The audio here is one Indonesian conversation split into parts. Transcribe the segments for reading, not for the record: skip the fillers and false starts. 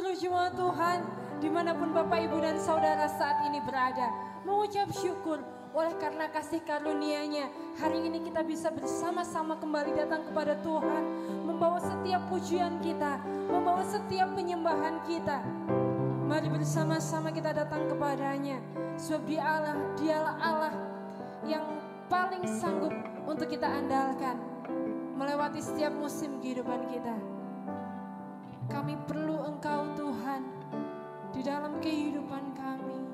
seluruh jemaat Tuhan, dimanapun Bapak, Ibu, dan Saudara saat ini berada, mengucap syukur oleh karena kasih karunia-Nya. Hari ini kita bisa bersama-sama kembali datang kepada Tuhan, membawa setiap pujian kita, membawa setiap penyembahan kita. Mari bersama-sama kita datang kepada-Nya, sebab Dialah Allah yang paling sanggup untuk kita andalkan melewati setiap musim kehidupan kita. Kami perlu Engkau Tuhan di dalam kehidupan kami.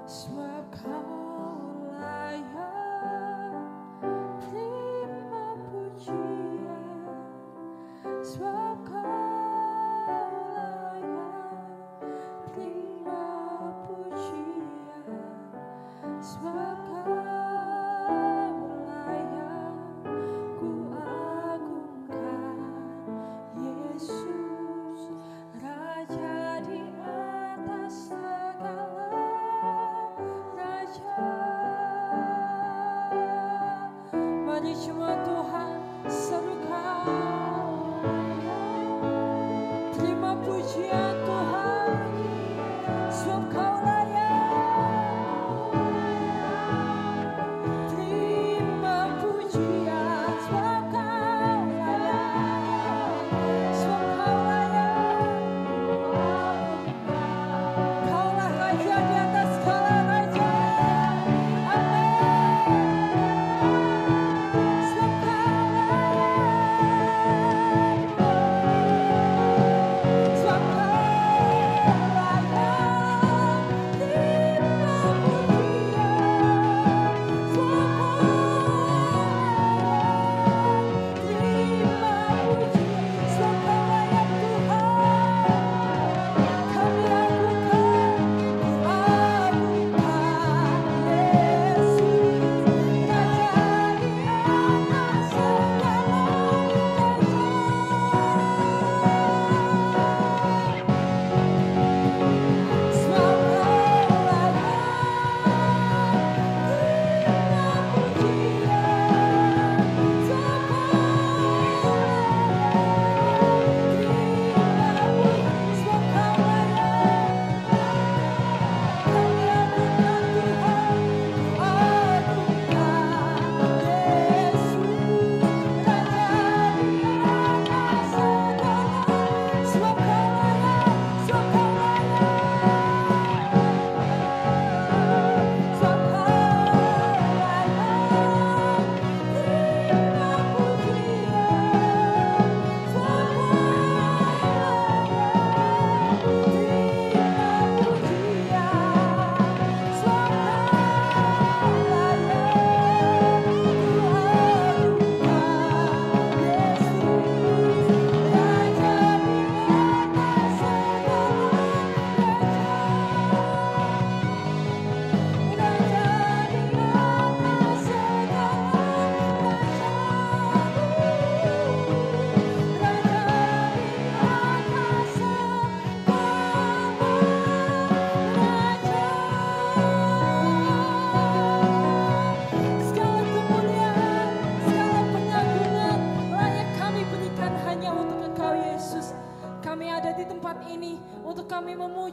sebab Kau layak terima pujian, sebab Kau layak terima pujian, sebab Kau layak ku agungkan. Yesus Raja di atas segala raja. Mari semua Tuhan serukan, terima pujian Tuhan, sebab Kau layak terima pujian, sebab Kau layak, sebab Kau layak. Kaulah Raja di atas segala raja.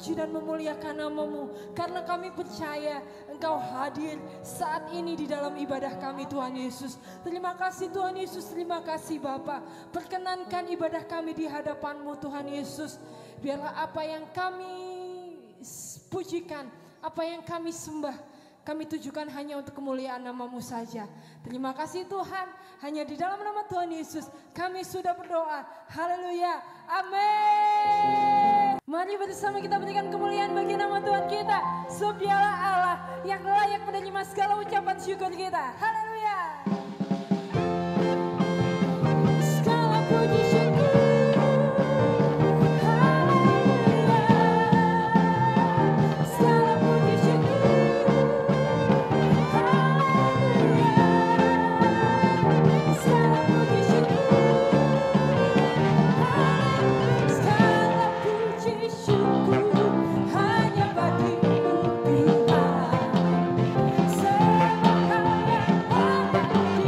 Dan memuliakan nama-Mu, karena kami percaya Engkau hadir saat ini di dalam ibadah kami, Tuhan Yesus. Terima kasih Tuhan Yesus, terima kasih Bapa. Perkenankan ibadah kami di hadapan-Mu, Tuhan Yesus. Biarlah apa yang kami pujikan, apa yang kami sembah, kami tujukan hanya untuk kemuliaan nama-Mu saja. Terima kasih Tuhan, hanya di dalam nama Tuhan Yesus kami sudah berdoa. Haleluya, amin. Mari bersama kita berikan kemuliaan bagi nama Tuhan kita. Sebab Dialah Allah yang layak menerima segala ucapan syukur kita. Haleluya. Segala puji syukur. Hanya bagi-Mu Tuhan, sebab Kau yang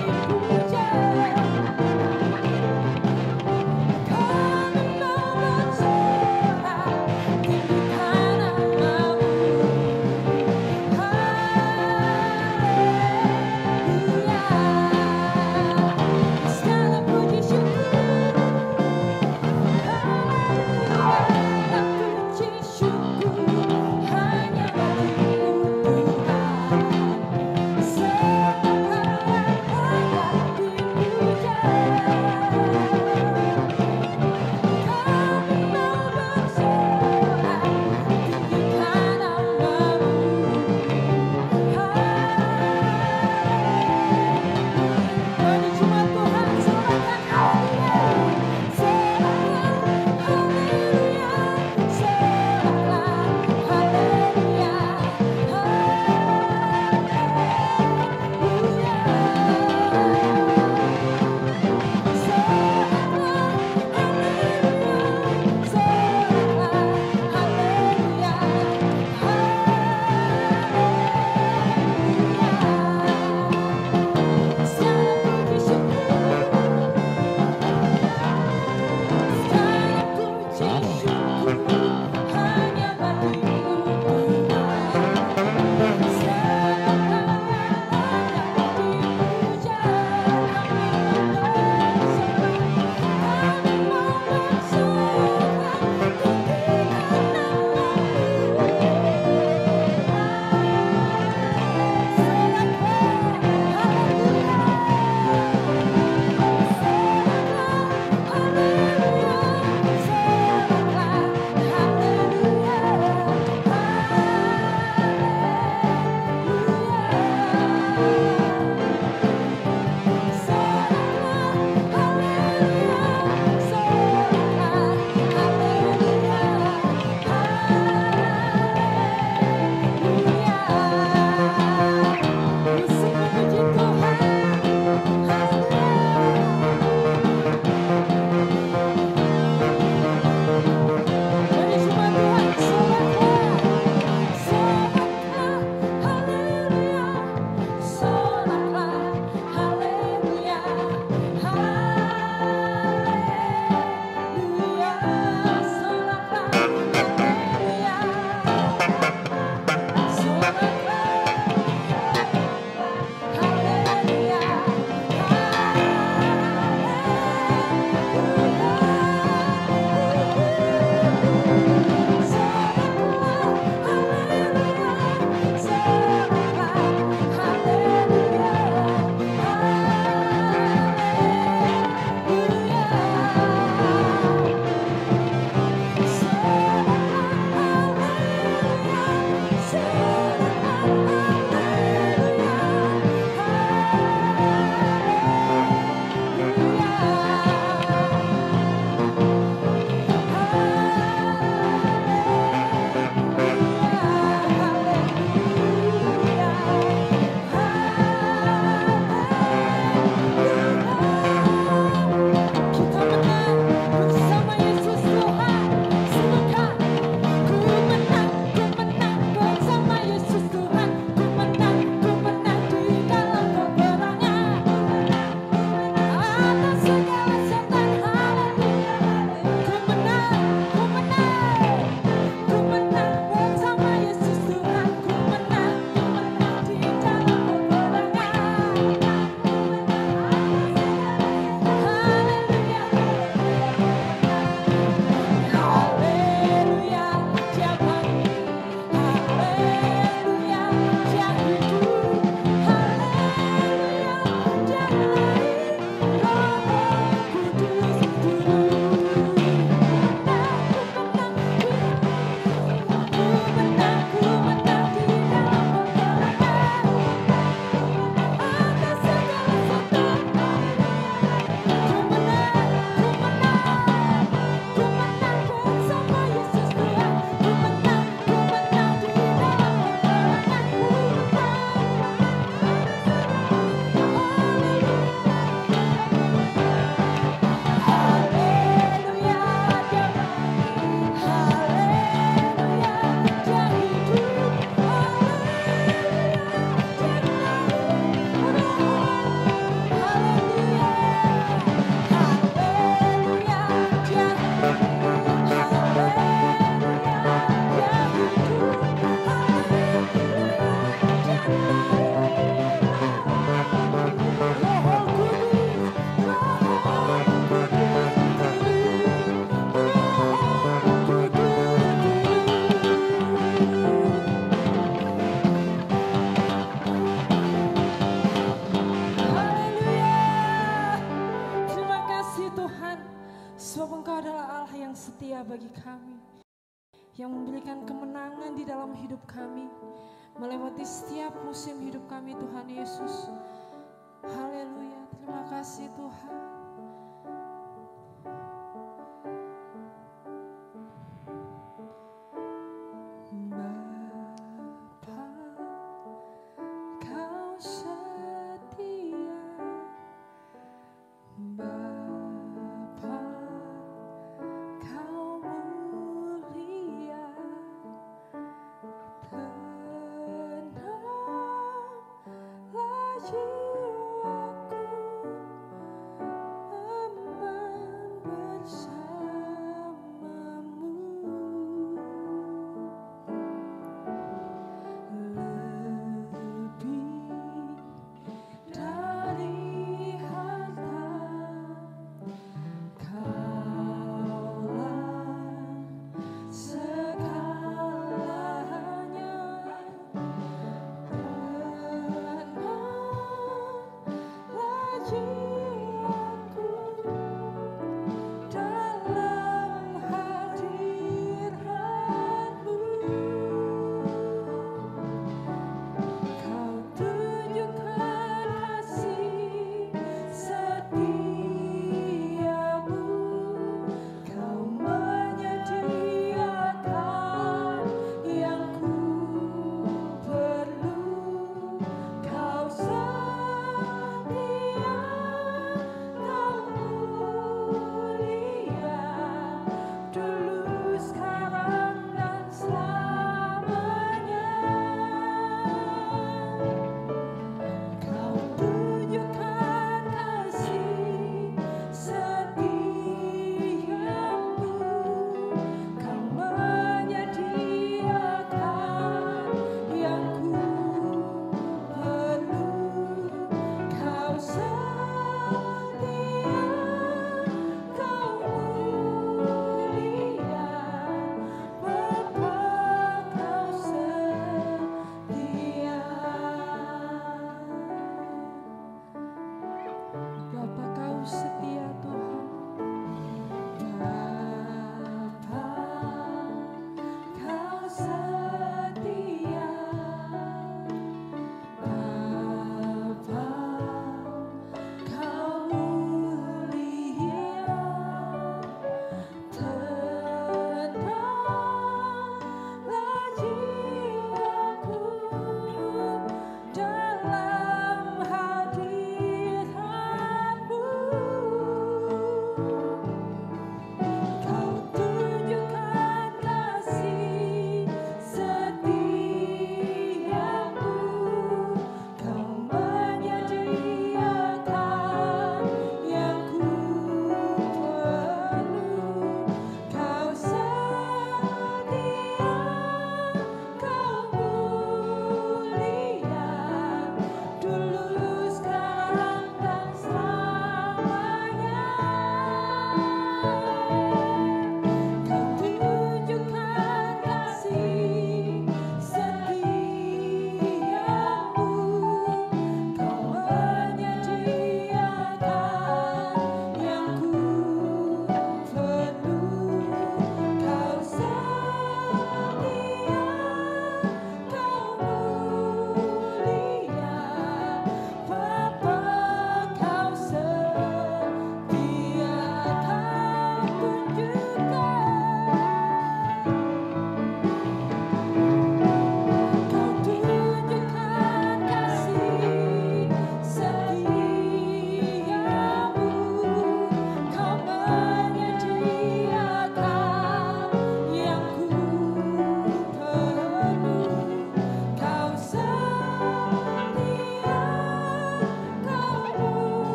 yang memberikan kemenangan di dalam hidup kami, melewati setiap musim hidup kami Tuhan Yesus. Haleluya, terima kasih Tuhan.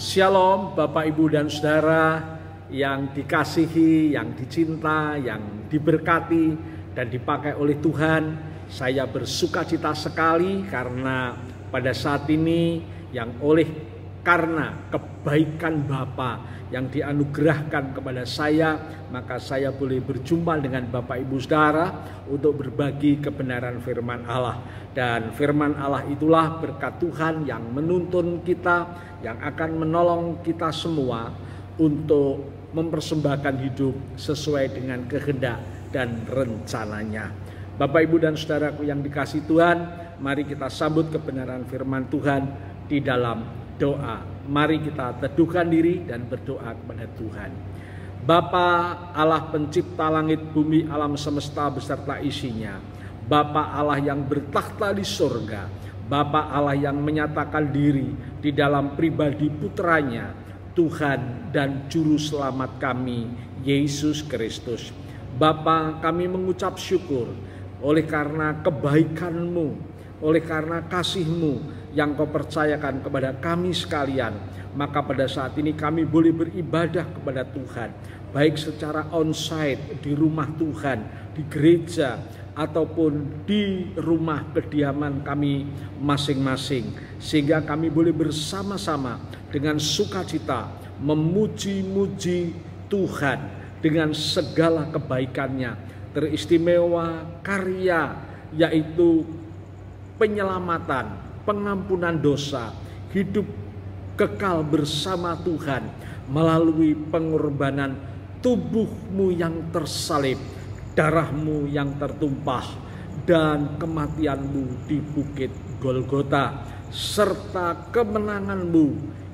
Shalom Bapak Ibu dan Saudara yang dikasihi, yang dicinta, yang diberkati dan dipakai oleh Tuhan. Saya bersukacita sekali karena pada saat ini karena kebaikan Bapa yang dianugerahkan kepada saya, maka saya boleh berjumpa dengan Bapak Ibu Saudara untuk berbagi kebenaran firman Allah. Dan firman Allah itulah berkat Tuhan yang menuntun kita, yang akan menolong kita semua untuk mempersembahkan hidup sesuai dengan kehendak dan rencananya. Bapak Ibu dan Saudaraku yang dikasihi Tuhan, mari kita sambut kebenaran firman Tuhan di dalam doa. Mari kita teduhkan diri dan berdoa kepada Tuhan. Bapa Allah pencipta langit bumi alam semesta beserta isinya, Bapa Allah yang bertakhta di surga, Bapa Allah yang menyatakan diri di dalam pribadi putranya, Tuhan dan Juru Selamat kami, Yesus Kristus. Bapa, kami mengucap syukur oleh karena kebaikan-Mu, oleh karena kasih-Mu yang Kau percayakan kepada kami sekalian. Maka pada saat ini kami boleh beribadah kepada Tuhan, baik secara onsite di rumah Tuhan, di gereja, ataupun di rumah kediaman kami masing-masing. Sehingga kami boleh bersama-sama dengan sukacita memuji-muji Tuhan dengan segala kebaikannya, teristimewa karya yaitu penyelamatan, pengampunan dosa, hidup kekal bersama Tuhan melalui pengorbanan tubuh-Mu yang tersalib, darah-Mu yang tertumpah, dan kematian-Mu di bukit Golgota, serta kemenangan-Mu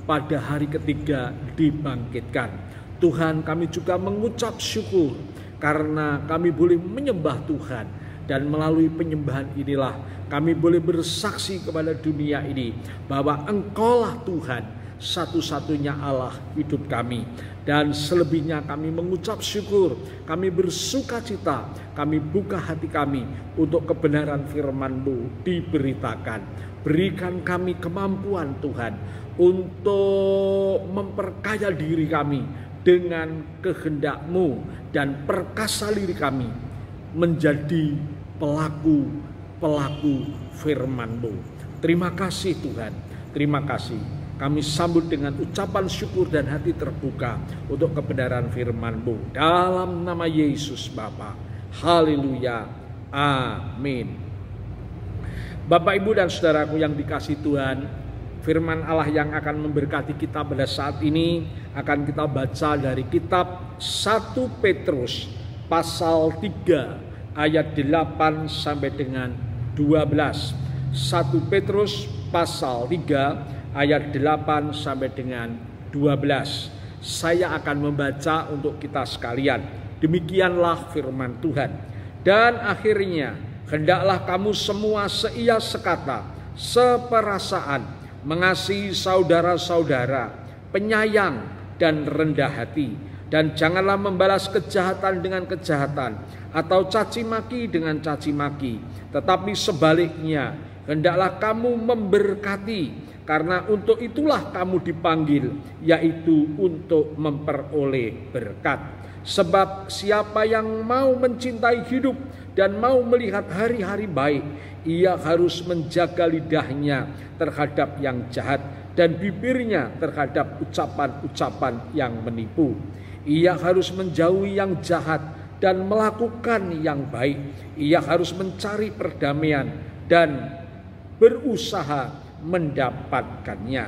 pada hari ketiga dibangkitkan. Tuhan, kami juga mengucap syukur karena kami boleh menyembah Tuhan, dan melalui penyembahan inilah kami boleh bersaksi kepada dunia ini bahwa Engkaulah Tuhan, satu-satunya Allah hidup kami. Dan selebihnya kami mengucap syukur, kami bersukacita, kami buka hati kami untuk kebenaran firman-Mu diberitakan. Berikan kami kemampuan Tuhan untuk memperkaya diri kami dengan kehendak-Mu, dan perkasa diri kami menjadi pelaku firman-Mu. Terima kasih Tuhan, terima kasih. Kami sambut dengan ucapan syukur dan hati terbuka untuk kebenaran firman-Mu. Dalam nama Yesus Bapa. Haleluya. Amin. Bapak Ibu dan Saudaraku yang dikasihi Tuhan, firman Allah yang akan memberkati kita pada saat ini akan kita baca dari kitab 1 Petrus pasal 3 ayat 8 sampai dengan 12. 1 Petrus pasal 3 ayat 8 sampai dengan 12. Saya akan membaca untuk kita sekalian. Demikianlah firman Tuhan. Dan akhirnya hendaklah kamu semua seia sekata, seperasaan, mengasihi saudara-saudara, penyayang dan rendah hati, dan janganlah membalas kejahatan dengan kejahatan atau caci maki dengan caci maki, tetapi sebaliknya hendaklah kamu memberkati, karena untuk itulah kamu dipanggil, yaitu untuk memperoleh berkat. Sebab siapa yang mau mencintai hidup dan mau melihat hari-hari baik, ia harus menjaga lidahnya terhadap yang jahat dan bibirnya terhadap ucapan-ucapan yang menipu. Ia harus menjauhi yang jahat dan melakukan yang baik. Ia harus mencari perdamaian dan berusaha mendapatkannya.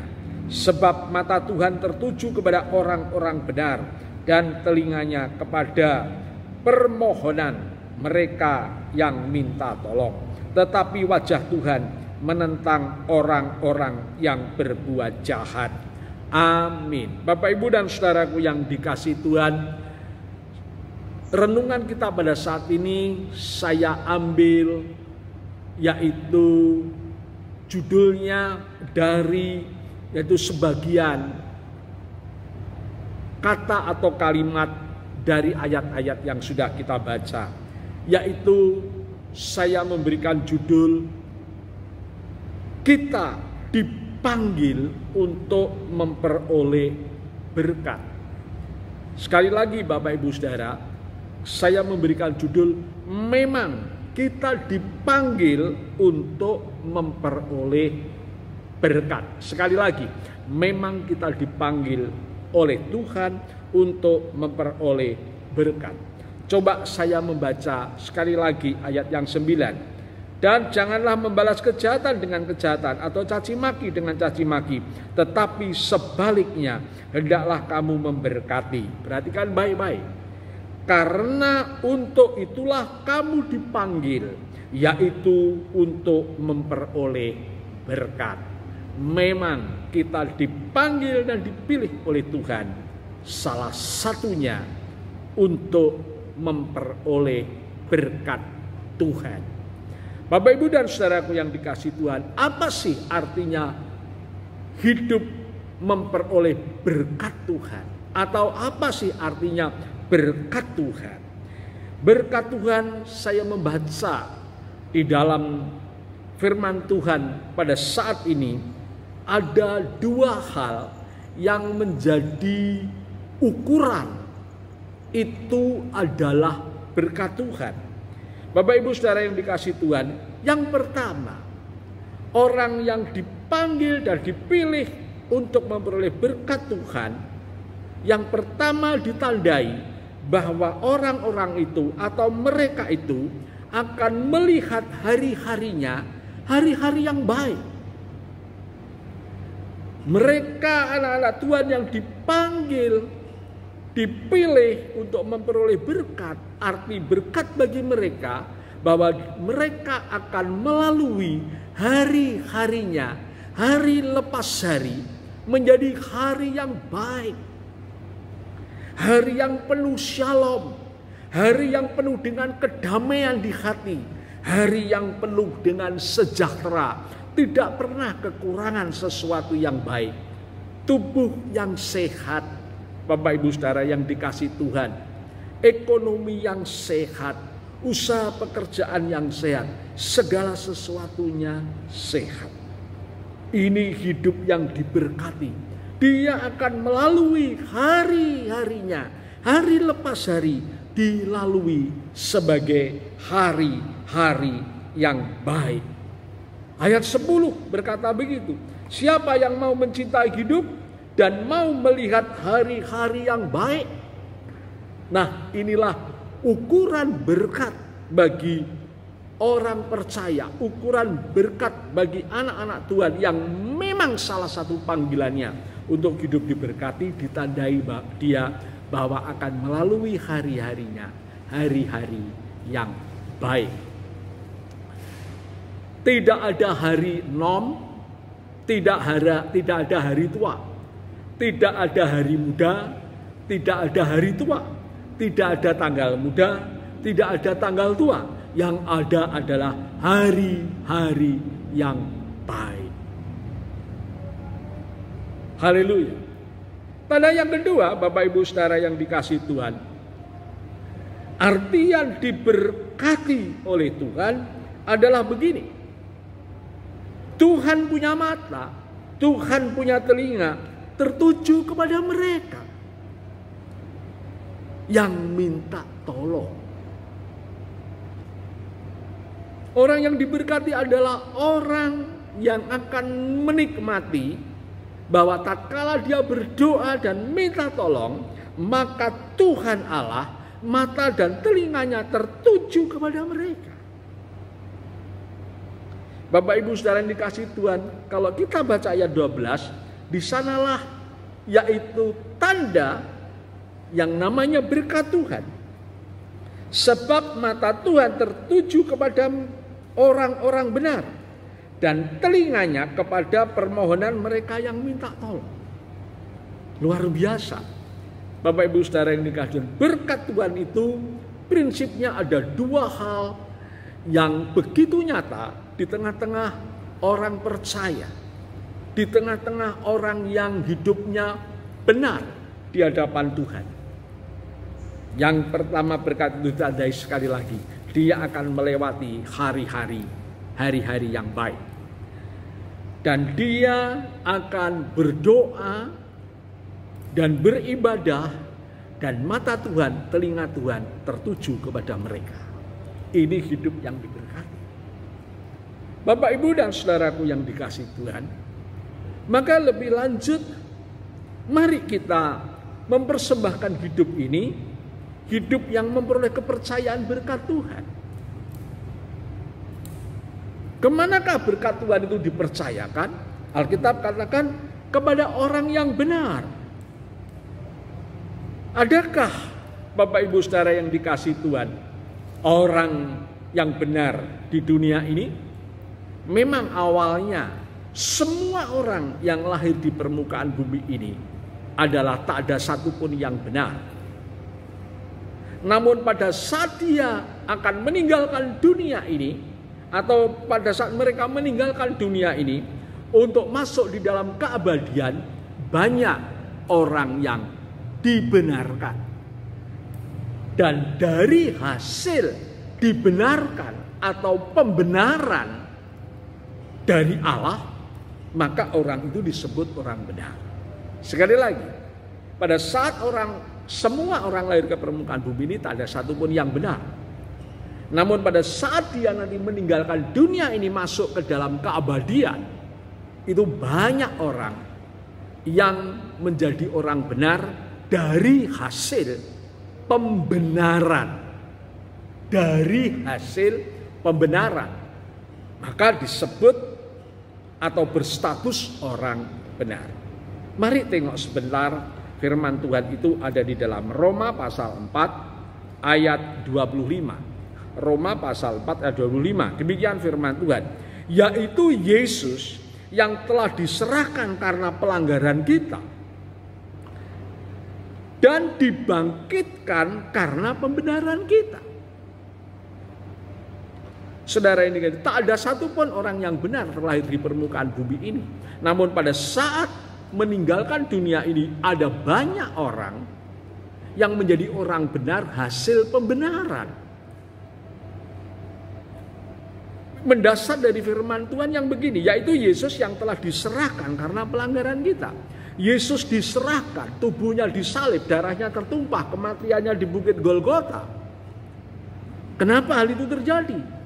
Sebab mata Tuhan tertuju kepada orang-orang benar dan telinganya kepada permohonan mereka yang minta tolong. Tetapi wajah Tuhan menentang orang-orang yang berbuat jahat. Amin. Bapak Ibu dan Saudaraku yang dikasihi Tuhan, renungan kita pada saat ini saya ambil yaitu judulnya yaitu sebagian kata atau kalimat dari ayat-ayat yang sudah kita baca, yaitu saya memberikan judul kita dipanggil untuk memperoleh berkat. Sekali lagi Bapak Ibu Saudara, saya memberikan judul, memang kita dipanggil untuk memperoleh berkat. Sekali lagi, memang kita dipanggil oleh Tuhan untuk memperoleh berkat. Coba saya membaca sekali lagi ayat yang 9. Dan janganlah membalas kejahatan dengan kejahatan atau caci maki dengan caci maki, tetapi sebaliknya hendaklah kamu memberkati. Perhatikan baik-baik. Karena untuk itulah kamu dipanggil, yaitu untuk memperoleh berkat. Memang kita dipanggil dan dipilih oleh Tuhan, salah satunya untuk memperoleh berkat Tuhan. Bapak Ibu dan saudaraku yang dikasihi Tuhan, apa sih artinya hidup memperoleh berkat Tuhan? Atau apa sih artinya berkat Tuhan? Berkat Tuhan saya membaca di dalam firman Tuhan pada saat ini, ada dua hal yang menjadi ukuran itu adalah berkat Tuhan. Bapak Ibu Saudara yang dikasihi Tuhan, yang pertama, orang yang dipanggil dan dipilih untuk memperoleh berkat Tuhan, yang pertama ditandai bahwa orang-orang itu atau mereka itu akan melihat hari-harinya, hari-hari yang baik. Mereka anak-anak Tuhan yang dipanggil, dipilih untuk memperoleh berkat, arti berkat bagi mereka bahwa mereka akan melalui hari-harinya, hari lepas hari, menjadi hari yang baik, hari yang penuh shalom, hari yang penuh dengan kedamaian di hati, hari yang penuh dengan sejahtera, tidak pernah kekurangan sesuatu yang baik, tubuh yang sehat. Bapak Ibu Saudara yang dikasihi Tuhan, ekonomi yang sehat, usaha pekerjaan yang sehat, segala sesuatunya sehat. Ini hidup yang diberkati. Dia akan melalui hari-harinya, hari lepas hari, dilalui sebagai hari-hari yang baik. Ayat 10 berkata begitu, siapa yang mau mencintai hidup dan mau melihat hari-hari yang baik. Nah, inilah ukuran berkat bagi orang percaya, ukuran berkat bagi anak-anak Tuhan yang memang salah satu panggilannya untuk hidup diberkati, ditandai dia bahwa akan melalui hari-harinya, hari-hari yang baik. Tidak ada hari nom, tidak ada hari tua. Tidak ada hari muda, tidak ada hari tua, tidak ada tanggal muda, tidak ada tanggal tua. Yang ada adalah hari-hari yang baik. Haleluya. Tanda yang kedua, Bapak Ibu Saudara yang dikasihi Tuhan, artian diberkati oleh Tuhan adalah begini. Tuhan punya mata, Tuhan punya telinga, tertuju kepada mereka yang minta tolong. Orang yang diberkati adalah orang yang akan menikmati bahwa tatkala dia berdoa dan minta tolong, maka Tuhan Allah, mata dan telinganya tertuju kepada mereka. Bapak Ibu Saudara yang dikasihi Tuhan, kalau kita baca ayat 12, di sanalah yaitu tanda yang namanya berkat Tuhan. Sebab mata Tuhan tertuju kepada orang-orang benar dan telinganya kepada permohonan mereka yang minta tolong. Luar biasa. Bapak Ibu Saudara yang dikasihi Tuhan, berkat Tuhan itu prinsipnya ada dua hal yang begitu nyata di tengah-tengah orang percaya, di tengah-tengah orang yang hidupnya benar di hadapan Tuhan. Yang pertama berkat itu tandai sekali lagi, dia akan melewati hari-hari yang baik. dan dia akan berdoa dan beribadah, dan mata Tuhan, telinga Tuhan tertuju kepada mereka. Ini hidup yang diberkati. Bapak, Ibu, dan saudaraku yang dikasihi Tuhan, maka lebih lanjut, mari kita mempersembahkan hidup ini, hidup yang memperoleh kepercayaan berkat Tuhan. Kemanakah berkat Tuhan itu dipercayakan? Alkitab katakan kepada orang yang benar. Adakah Bapak Ibu Saudara yang dikasihi Tuhan, orang yang benar di dunia ini? Memang awalnya semua orang yang lahir di permukaan bumi ini adalah tak ada satupun yang benar. Namun pada saat dia akan meninggalkan dunia ini, atau pada saat mereka meninggalkan dunia ini untuk masuk di dalam keabadian, banyak orang yang dibenarkan. Dan dari hasil dibenarkan atau pembenaran dari Allah, maka orang itu disebut orang benar. Sekali lagi, pada saat semua orang lahir ke permukaan bumi ini tak ada satupun yang benar. Namun pada saat dia nanti meninggalkan dunia ini masuk ke dalam keabadian, itu banyak orang yang menjadi orang benar dari hasil pembenaran. Dari hasil pembenaran, maka disebut atau berstatus orang benar. Mari tengok sebentar firman Tuhan itu ada di dalam Roma pasal 4 ayat 25. Roma pasal 4 ayat 25. Demikian firman Tuhan, yaitu Yesus yang telah diserahkan karena pelanggaran kita dan dibangkitkan karena pembenaran kita. Saudara ini, tak ada satupun orang yang benar terlahir di permukaan bumi ini. Namun pada saat meninggalkan dunia ini, ada banyak orang yang menjadi orang benar hasil pembenaran. Mendasar dari firman Tuhan yang begini, yaitu Yesus yang telah diserahkan karena pelanggaran kita. Yesus diserahkan, tubuhnya disalib, darahnya tertumpah, kematiannya di bukit Golgota. Kenapa hal itu terjadi?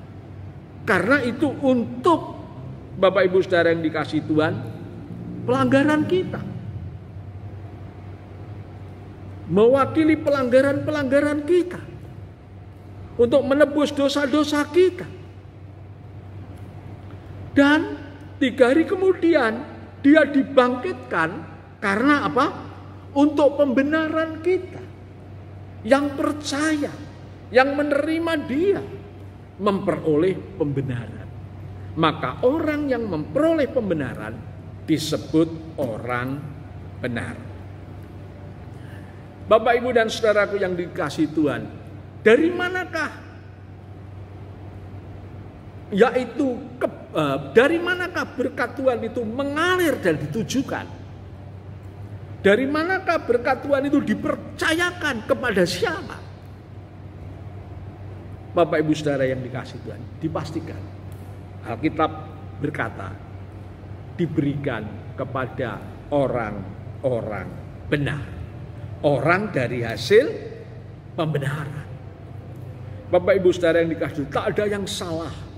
Karena itu untuk Bapak Ibu Saudara yang dikasihi Tuhan, pelanggaran kita. Mewakili pelanggaran-pelanggaran kita. Untuk menebus dosa-dosa kita. Dan 3 hari kemudian dia dibangkitkan karena apa? Untuk pembenaran kita. Yang percaya, yang menerima dia, memperoleh pembenaran. Maka orang yang memperoleh pembenaran disebut orang benar. Bapak, Ibu, dan saudaraku yang dikasihi Tuhan, dari manakah dari manakah berkat Tuhan itu mengalir dan ditujukan? Dari manakah berkat Tuhan itu dipercayakan kepada siapa? Bapak, Ibu, Saudara yang dikasihi Tuhan, dipastikan Alkitab berkata diberikan kepada orang-orang benar. Orang dari hasil pembenaran. Bapak, Ibu, Saudara yang dikasihi Tuhan, tak ada yang salah.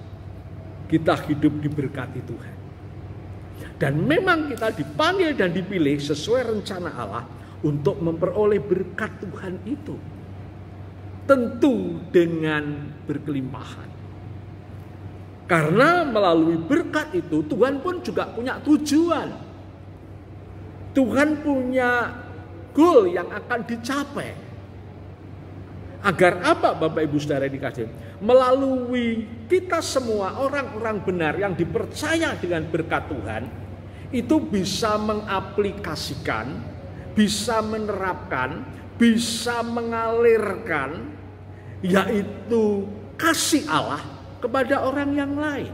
Kita hidup diberkati Tuhan. Dan memang kita dipanggil dan dipilih sesuai rencana Allah untuk memperoleh berkat Tuhan itu. Tentu dengan berkelimpahan. Karena melalui berkat itu Tuhan pun juga punya tujuan. Tuhan punya goal yang akan dicapai. Agar apa, Bapak, Ibu, Saudara dikasih? Melalui kita semua orang-orang benar yang dipercaya dengan berkat Tuhan, itu bisa mengaplikasikan, bisa menerapkan, bisa mengalirkan, yaitu kasih Allah kepada orang yang lain.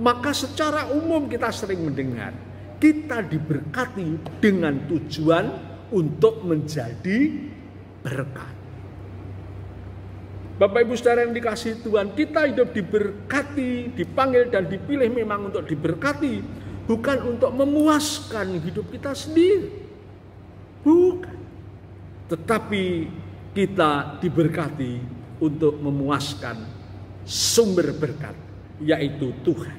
Maka secara umum kita sering mendengar, kita diberkati dengan tujuan untuk menjadi berkat. Bapak, Ibu, Saudara yang dikasihi Tuhan, kita hidup diberkati, dipanggil dan dipilih memang untuk diberkati bukan untuk memuaskan hidup kita sendiri. Bukan. Tetapi kita diberkati untuk memuaskan sumber berkat, yaitu Tuhan.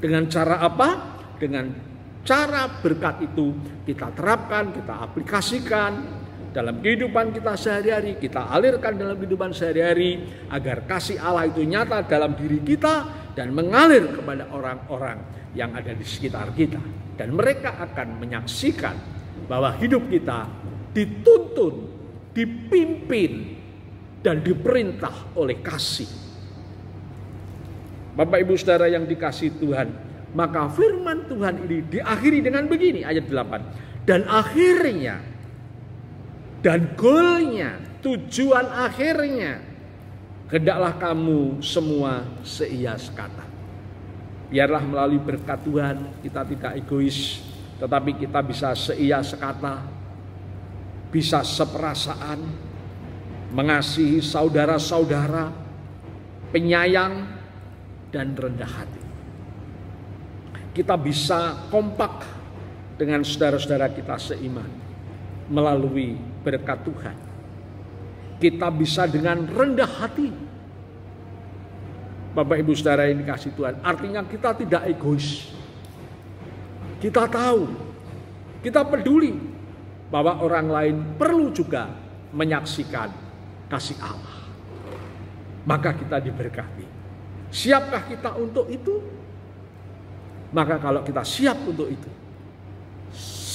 Dengan cara apa? Dengan cara berkat itu kita terapkan, kita aplikasikan dalam kehidupan kita sehari-hari, kita alirkan dalam kehidupan sehari-hari, agar kasih Allah itu nyata dalam diri kita dan mengalir kepada orang-orang yang ada di sekitar kita. Dan mereka akan menyaksikan bahwa hidup kita dituntun, dipimpin, dan diperintah oleh kasih. Bapak Ibu Saudara yang dikasihi Tuhan, maka firman Tuhan ini diakhiri dengan begini, ayat 8. Dan akhirnya, dan goalnya, tujuan akhirnya, hendaklah kamu semua seia sekata. Biarlah melalui berkat Tuhan kita tidak egois, tetapi kita bisa seia sekata, bisa seperasaan, mengasihi saudara-saudara, penyayang dan rendah hati. Kita bisa kompak dengan saudara-saudara kita seiman melalui berkat Tuhan. Kita bisa dengan rendah hati. Bapak Ibu Saudara yang dikasihi Tuhan, artinya kita tidak egois. Kita tahu, kita peduli bahwa orang lain perlu juga menyaksikan kasih Allah. Maka kita diberkati. Siapkah kita untuk itu? Maka kalau kita siap untuk itu,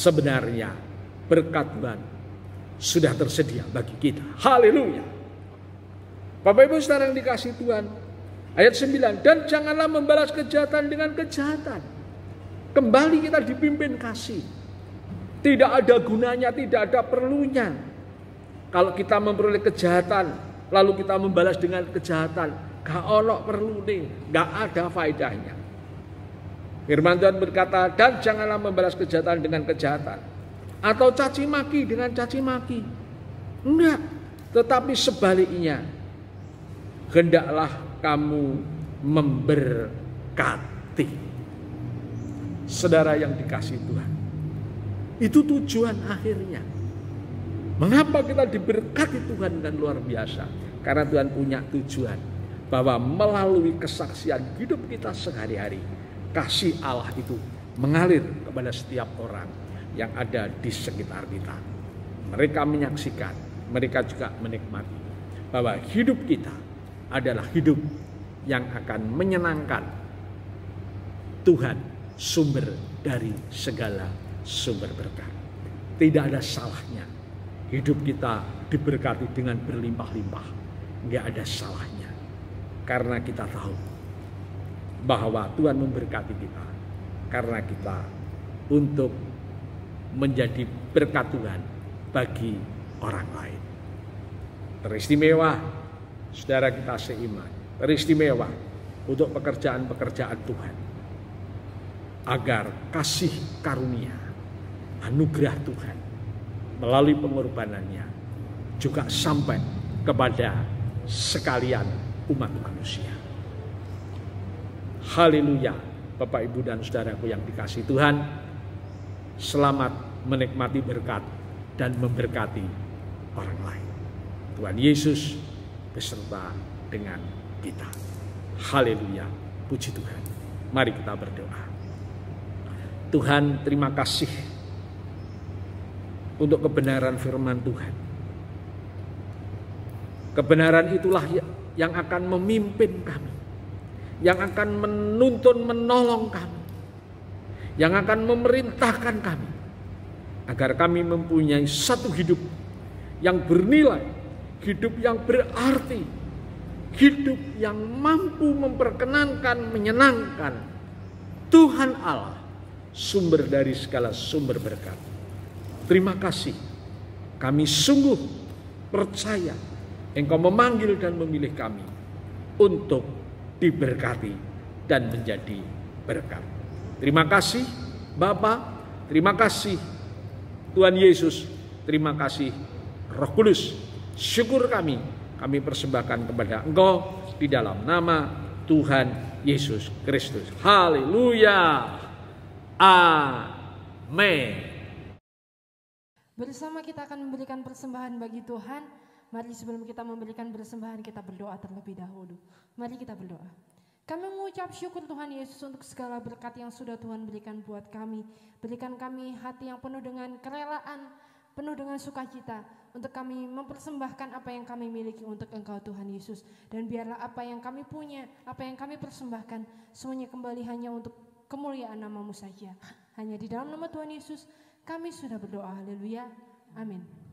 sebenarnya berkat Tuhan sudah tersedia bagi kita. Haleluya. Bapak Ibu Saudara yang dikasihi Tuhan, ayat 9, dan janganlah membalas kejahatan dengan kejahatan. Kembali kita dipimpin kasih. Tidak ada gunanya, tidak ada perlunya kalau kita memperoleh kejahatan lalu kita membalas dengan kejahatan. Gak ono perlu nih, gak ada faedahnya. Firman Tuhan berkata, dan janganlah membalas kejahatan dengan kejahatan, atau caci maki dengan caci maki. Enggak, tetapi sebaliknya, hendaklah kamu memberkati. Saudara yang dikasihi Tuhan, itu tujuan akhirnya. Mengapa kita diberkati Tuhan dan luar biasa? Karena Tuhan punya tujuan bahwa melalui kesaksian hidup kita sehari-hari, kasih Allah itu mengalir kepada setiap orang yang ada di sekitar kita. Mereka menyaksikan, mereka juga menikmati bahwa hidup kita adalah hidup yang akan menyenangkan Tuhan, sumber dari segala sumber berkat. Tidak ada salahnya hidup kita diberkati dengan berlimpah-limpah. Tidak ada salahnya, karena kita tahu bahwa Tuhan memberkati kita karena kita untuk menjadi berkat Tuhan bagi orang lain. Teristimewa saudara kita seiman, teristimewa untuk pekerjaan-pekerjaan Tuhan, agar kasih karunia, anugerah Tuhan melalui pengorbanannya juga sampai kepada sekalian umat manusia. Haleluya. Bapak, Ibu, dan saudaraku yang dikasihi Tuhan, selamat menikmati berkat dan memberkati orang lain. Tuhan Yesus beserta dengan kita. Haleluya. Puji Tuhan. Mari kita berdoa. Tuhan, terima kasih untuk kebenaran firman Tuhan. Kebenaran itulah yang akan memimpin kami, yang akan menuntun, menolong kami, yang akan memerintahkan kami, agar kami mempunyai satu hidup yang bernilai, hidup yang berarti, hidup yang mampu memperkenankan, menyenangkan Tuhan Allah, sumber dari segala sumber berkat. Terima kasih, kami sungguh percaya Engkau memanggil dan memilih kami untuk diberkati dan menjadi berkat. Terima kasih Bapa, terima kasih Tuhan Yesus, terima kasih Roh Kudus. Syukur kami persembahkan kepada Engkau di dalam nama Tuhan Yesus Kristus. Haleluya. Amin. Bersama kita akan memberikan persembahan bagi Tuhan. Mari sebelum kita memberikan persembahan, kita berdoa terlebih dahulu. Mari kita berdoa. Kami mengucap syukur Tuhan Yesus untuk segala berkat yang sudah Tuhan berikan buat kami. Berikan kami hati yang penuh dengan kerelaan, penuh dengan sukacita, untuk kami mempersembahkan apa yang kami miliki untuk Engkau Tuhan Yesus. Dan biarlah apa yang kami punya, apa yang kami persembahkan, semuanya kembali hanya untuk kemuliaan nama-Mu saja. Hanya di dalam nama Tuhan Yesus kami sudah berdoa. Haleluya. Amin.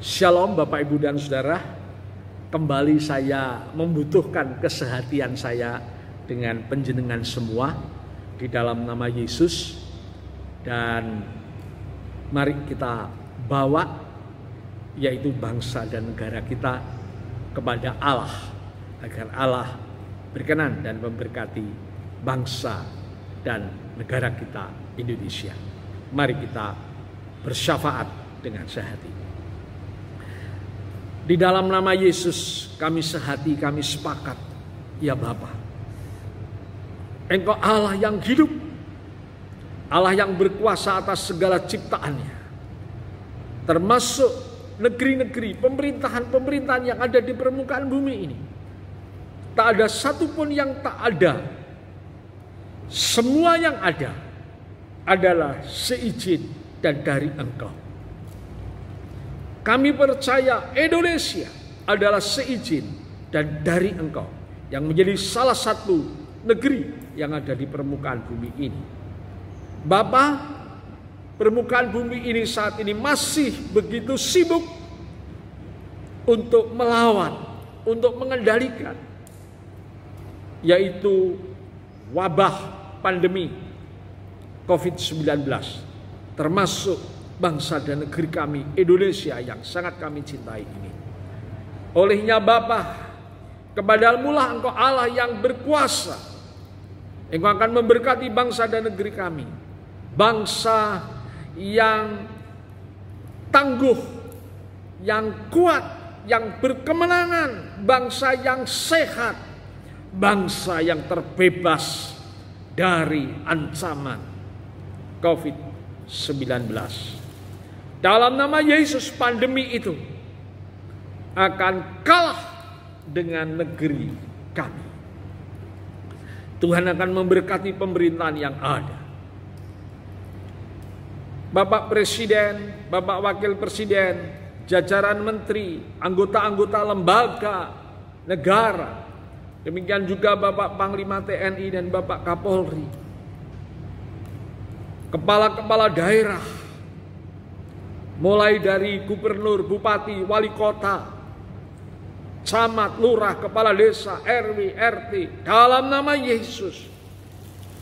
Shalom Bapak Ibu dan Saudara, kembali saya membutuhkan kesehatian saya dengan penjenengan semua di dalam nama Yesus. Dan mari kita bawa yaitu bangsa dan negara kita kepada Allah, agar Allah berkenan dan memberkati bangsa dan negara kita Indonesia. Mari kita bersyafaat dengan sehati. Di dalam nama Yesus kami sehati, kami sepakat, ya Bapa, Engkau Allah yang hidup, Allah yang berkuasa atas segala ciptaannya, termasuk negeri-negeri, pemerintahan-pemerintahan yang ada di permukaan bumi ini. Tak ada satupun yang tak ada. Semua yang ada adalah seizin dan dari Engkau. Kami percaya Indonesia adalah seizin dan dari Engkau yang menjadi salah satu negeri yang ada di permukaan bumi ini. Bapa, permukaan bumi ini saat ini masih begitu sibuk untuk melawan, untuk mengendalikan, yaitu wabah pandemi COVID-19, termasuk bangsa dan negeri kami Indonesia yang sangat kami cintai ini. Olehnya Bapa, kepadamu-lah Engkau Allah yang berkuasa. Engkau akan memberkati bangsa dan negeri kami, bangsa yang tangguh, yang kuat, yang berkemenangan, bangsa yang sehat, bangsa yang terbebas dari ancaman COVID-19. Dalam nama Yesus, pandemi itu akan kalah dengan negeri kami. Tuhan akan memberkati pemerintahan yang ada. Bapak Presiden, Bapak Wakil Presiden, jajaran menteri, anggota-anggota lembaga negara, demikian juga Bapak Panglima TNI dan Bapak Kapolri, kepala-kepala daerah, mulai dari gubernur, bupati, wali kota, camat, lurah, kepala desa, RW, RT, dalam nama Yesus,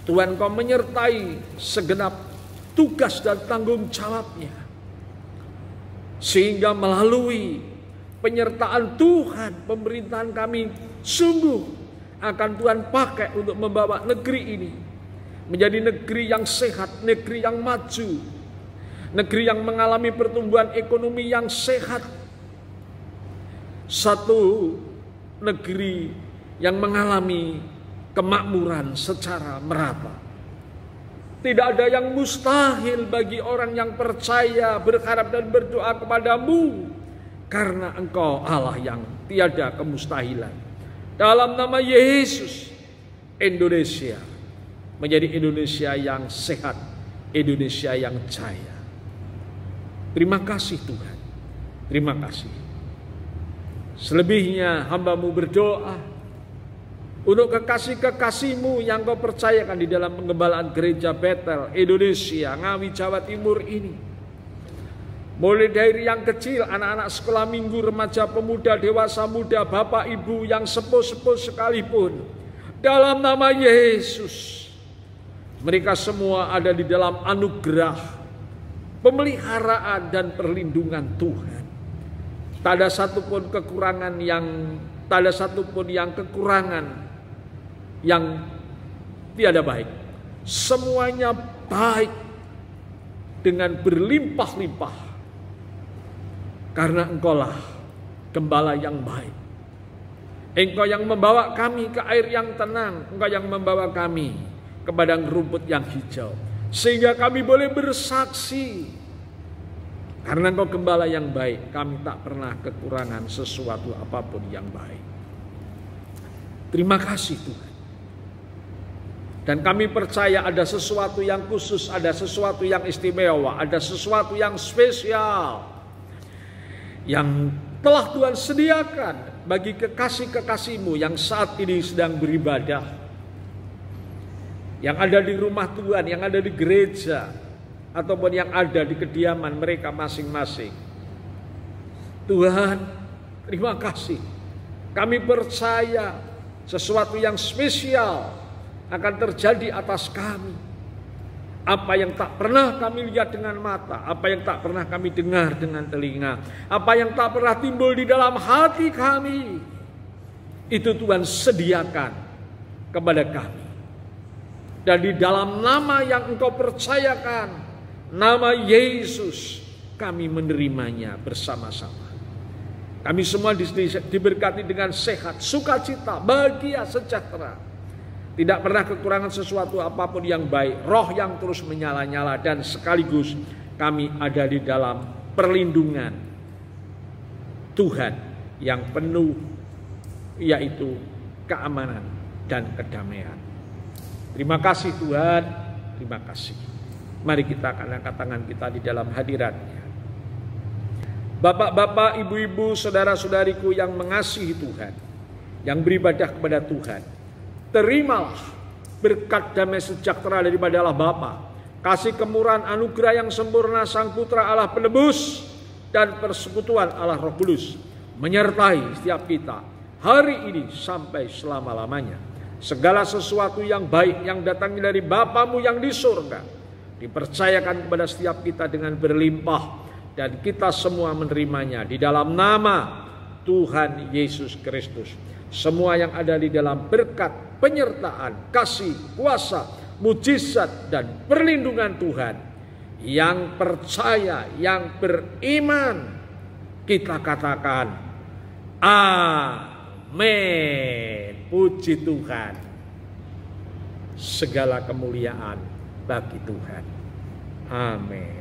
Tuhan Kau menyertai segenap tugas dan tanggung jawabnya, sehingga melalui penyertaan Tuhan, pemerintahan kami sungguh akan Tuhan pakai untuk membawa negeri ini menjadi negeri yang sehat, negeri yang maju, negeri yang mengalami pertumbuhan ekonomi yang sehat, satu negeri yang mengalami kemakmuran secara merata. Tidak ada yang mustahil bagi orang yang percaya, berharap dan berdoa kepadamu, karena Engkau Allah yang tiada kemustahilan. Dalam nama Yesus, Indonesia menjadi Indonesia yang sehat, Indonesia yang jaya. Terima kasih Tuhan, terima kasih. Selebihnya hamba-Mu berdoa untuk kekasih-kekasih-Mu yang Kau percayakan di dalam pengembalaan gereja Betel Indonesia, Ngawi, Jawa Timur ini. Mulai dari yang kecil, anak-anak sekolah minggu, remaja, pemuda, dewasa muda, bapak ibu yang sepuh-sepuh sekalipun, dalam nama Yesus, mereka semua ada di dalam anugerah, pemeliharaan dan perlindungan Tuhan. Tak ada satupun kekurangan yang tiada baik. Semuanya baik dengan berlimpah-limpah, karena Engkaulah gembala yang baik. Engkau yang membawa kami ke air yang tenang, Engkau yang membawa kami ke padang rumput yang hijau, sehingga kami boleh bersaksi. Karena Engkau gembala yang baik, kami tak pernah kekurangan sesuatu apapun yang baik. Terima kasih Tuhan. Dan kami percaya ada sesuatu yang khusus, ada sesuatu yang istimewa, ada sesuatu yang spesial yang telah Tuhan sediakan bagi kekasih-kekasih-Mu yang saat ini sedang beribadah, yang ada di rumah Tuhan, yang ada di gereja, ataupun yang ada di kediaman mereka masing-masing. Tuhan, terima kasih. Kami percaya sesuatu yang spesial akan terjadi atas kami. Apa yang tak pernah kami lihat dengan mata, apa yang tak pernah kami dengar dengan telinga, apa yang tak pernah timbul di dalam hati kami, itu Tuhan sediakan kepada kami. Dan di dalam nama yang Engkau percayakan, nama Yesus, kami menerimanya bersama-sama. Kami semua diberkati dengan sehat, sukacita, bahagia, sejahtera. Tidak pernah kekurangan sesuatu apapun yang baik. Roh yang terus menyala-nyala, dan sekaligus kami ada di dalam perlindungan Tuhan yang penuh, yaitu keamanan dan kedamaian. Terima kasih Tuhan, terima kasih. Mari kita akan angkat tangan kita di dalam hadirat-Nya. Bapak-bapak, ibu-ibu, saudara-saudariku yang mengasihi Tuhan, yang beribadah kepada Tuhan. Terimalah berkat damai sejahtera daripada Allah Bapa, kasih kemurahan anugerah yang sempurna Sang Putra Allah Penebus, dan persekutuan Allah Roh Kudus menyertai setiap kita hari ini sampai selama-lamanya. Segala sesuatu yang baik yang datangnya dari Bapamu yang di surga dipercayakan kepada setiap kita dengan berlimpah, dan kita semua menerimanya di dalam nama Tuhan Yesus Kristus. Semua yang ada di dalam berkat, penyertaan, kasih, kuasa, mujizat, dan perlindungan Tuhan. Yang percaya, yang beriman, kita katakan amin. Puji Tuhan. Segala kemuliaan bagi Tuhan. Amin.